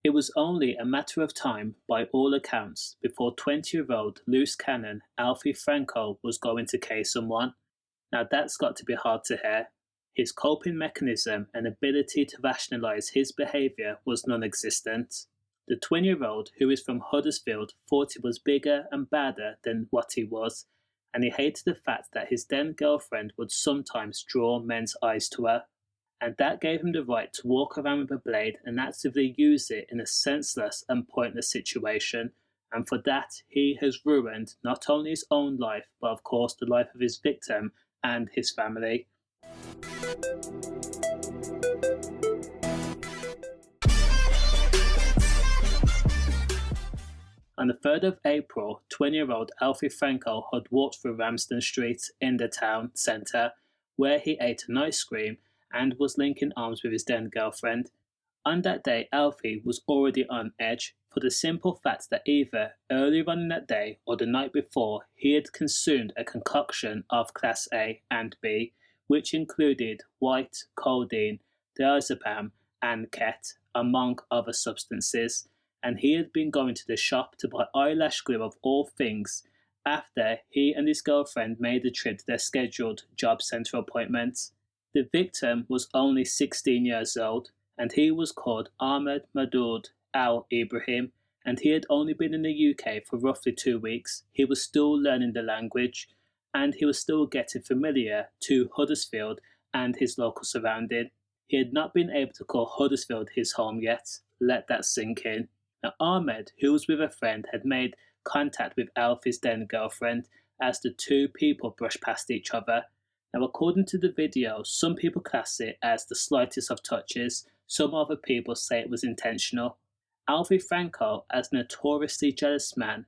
It was only a matter of time, by all accounts, before 20-year-old loose cannon Alfie Franco was going to case someone. Now that's got to be hard to hear. His coping mechanism and ability to rationalise his behaviour was non-existent. The 20-year-old, who is from Huddersfield, thought he was bigger and badder than what he was, and he hated the fact that his then girlfriend would sometimes draw men's eyes to her. And that gave him the right to walk around with a blade and actively use it in a senseless and pointless situation, and for that he has ruined not only his own life, but of course the life of his victim and his family. On the 3rd of April, 20-year-old Alfie Franco had walked through Ramsden Street in the town centre, where he ate an ice cream and was linking arms with his then girlfriend. On that day, Alfie was already on edge for the simple fact that either earlier on in that day or the night before, he had consumed a concoction of Class A and B, which included white, codeine, diazepam, and ket, among other substances, and he had been going to the shop to buy eyelash glue of all things after he and his girlfriend made the trip to their scheduled job centre appointment. The victim was only 16 years old, and he was called Ahmed Madoud Al-Ibrahim, and he had only been in the UK for roughly 2 weeks. He was still learning the language, and he was still getting familiar to Huddersfield and his local surrounding. He had not been able to call Huddersfield his home yet. Let that sink in. Now, Ahmed, who was with a friend, had made contact with Alfie's then girlfriend as the two people brushed past each other. Now, according to the video, some people class it as the slightest of touches, some other people say it was intentional. Alfie Franco, as a notoriously jealous man,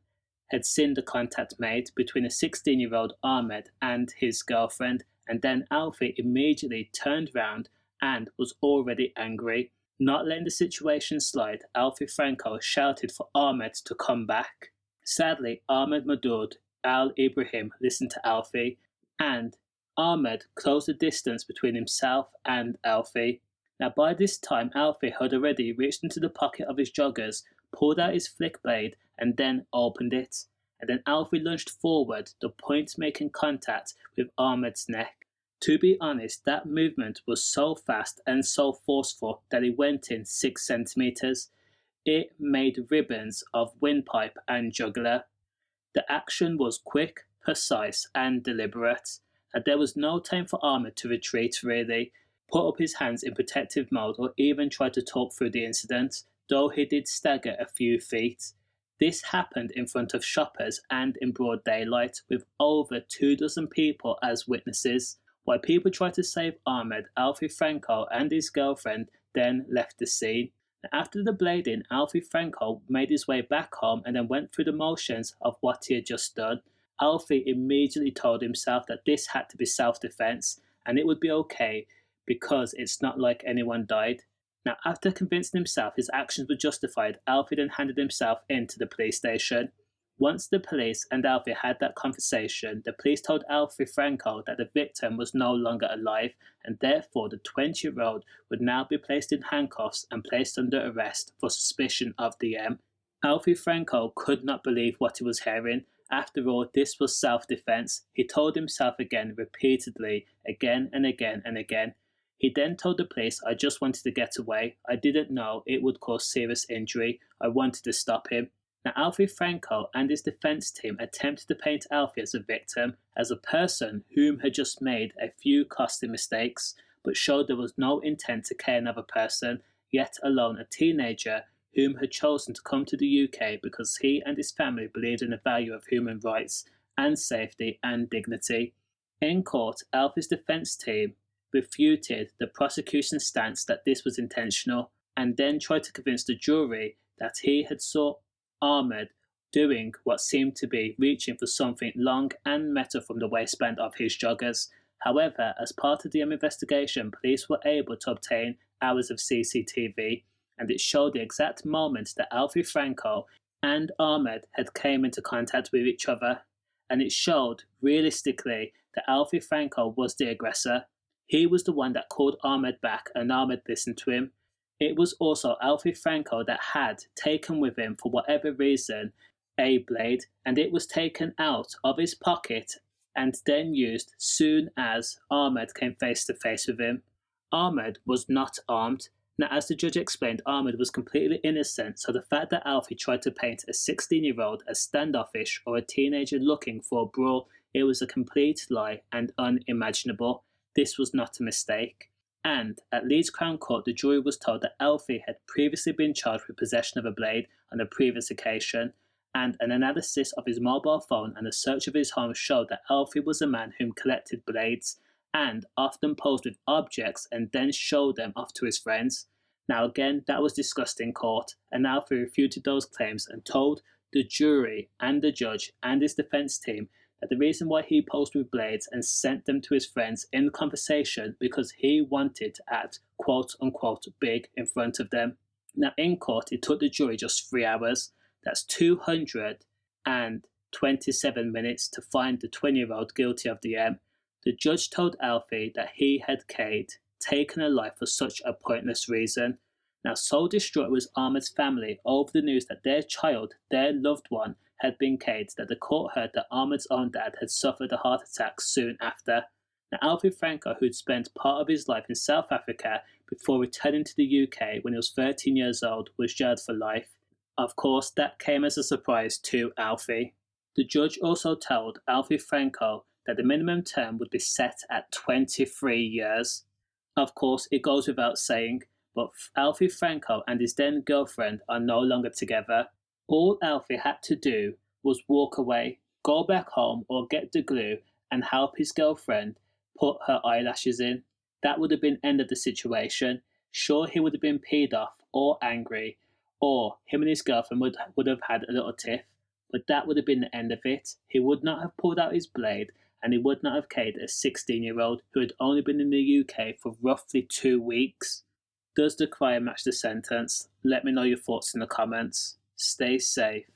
had seen the contact made between a 16-year-old Ahmed and his girlfriend, and then Alfie immediately turned round and was already angry. Not letting the situation slide, Alfie Franco shouted for Ahmed to come back. Sadly, Ahmed Madoud Al-Ibrahim listened to Alfie, and Ahmed closed the distance between himself and Alfie. Now by this time, Alfie had already reached into the pocket of his joggers, pulled out his flick blade, and then opened it. And then Alfie lunged forward, the point making contact with Ahmed's neck. To be honest, that movement was so fast and so forceful that it went in 6 centimetres. It made ribbons of windpipe and jugular. The action was quick, precise, and deliberate. And there was no time for Ahmed to retreat, really, put up his hands in protective mode, or even try to talk through the incident, though he did stagger a few feet. This happened in front of shoppers and in broad daylight, with over 24 people as witnesses. While people tried to save Ahmed, Alfie Franco and his girlfriend then left the scene. After the blading, Alfie Franco made his way back home and then went through the motions of what he had just done. Alfie immediately told himself that this had to be self-defense and it would be okay because it's not like anyone died. Now, after convincing himself his actions were justified, Alfie then handed himself into the police station. Once the police and Alfie had that conversation, the police told Alfie Franco that the victim was no longer alive, and therefore the 20-year-old would now be placed in handcuffs and placed under arrest for suspicion of DM. Alfie Franco could not believe what he was hearing. After all, this was self-defense. He told himself again, repeatedly, again and again and again. He then told the police, "I just wanted to get away. I didn't know it would cause serious injury. I wanted to stop him." Now, Alfie Franco and his defence team attempted to paint Alfie as a victim, as a person whom had just made a few costly mistakes, but showed there was no intent to kill another person, yet alone a teenager whom had chosen to come to the UK because he and his family believed in the value of human rights and safety and dignity. In court, Alfie's defence team refuted the prosecution's stance that this was intentional, and then tried to convince the jury that he had saw Ahmed doing what seemed to be reaching for something long and metal from the waistband of his joggers. However, as part of the investigation, police were able to obtain hours of CCTV, and it showed the exact moment that Alfie Franco and Ahmed had came into contact with each other, and it showed realistically that Alfie Franco was the aggressor. He was the one that called Ahmed back, and Ahmed listened to him. It was also Alfie Franco that had taken with him, for whatever reason, a blade, and it was taken out of his pocket and then used soon as Ahmed came face to face with him. Ahmed was not armed. Now, as the judge explained, Ahmed was completely innocent, so the fact that Alfie tried to paint a 16-year-old as standoffish or a teenager looking for a brawl, it was a complete lie and unimaginable. This was not a mistake. And at Leeds Crown Court, the jury was told that Alfie had previously been charged with possession of a blade on a previous occasion, and an analysis of his mobile phone and a search of his home showed that Alfie was a man who collected blades and often posed with objects and then showed them off to his friends. Now again, that was discussed in court, and Alfie refuted those claims and told the jury and the judge and his defence team that the reason why he posed with blades and sent them to his friends in conversation because he wanted to act quote-unquote big in front of them. Now in court, it took the jury just 3 hours. That's 227 minutes to find the 20-year-old guilty of the M. The judge told Alfie that he had taken a life for such a pointless reason. Now, so distraught was Ahmed's family over the news that their child, their loved one, had been caged that the court heard that Ahmed's own dad had suffered a heart attack soon after. Now, Alfie Franco, who'd spent part of his life in South Africa before returning to the UK when he was 13 years old, was jailed for life. Of course, that came as a surprise to Alfie. The judge also told Alfie Franco that the minimum term would be set at 23 years. Of course, it goes without saying, but Alfie Franco and his then girlfriend are no longer together. All Alfie had to do was walk away, go back home or get the glue and help his girlfriend put her eyelashes in. That would have been the end of the situation. Sure, he would have been peed off or angry, or him and his girlfriend would have had a little tiff, but that would have been the end of it. He would not have pulled out his blade, and he would not have caged a 16-year-old who had only been in the UK for roughly 2 weeks. Does the crime match the sentence? Let me know your thoughts in the comments. Stay safe.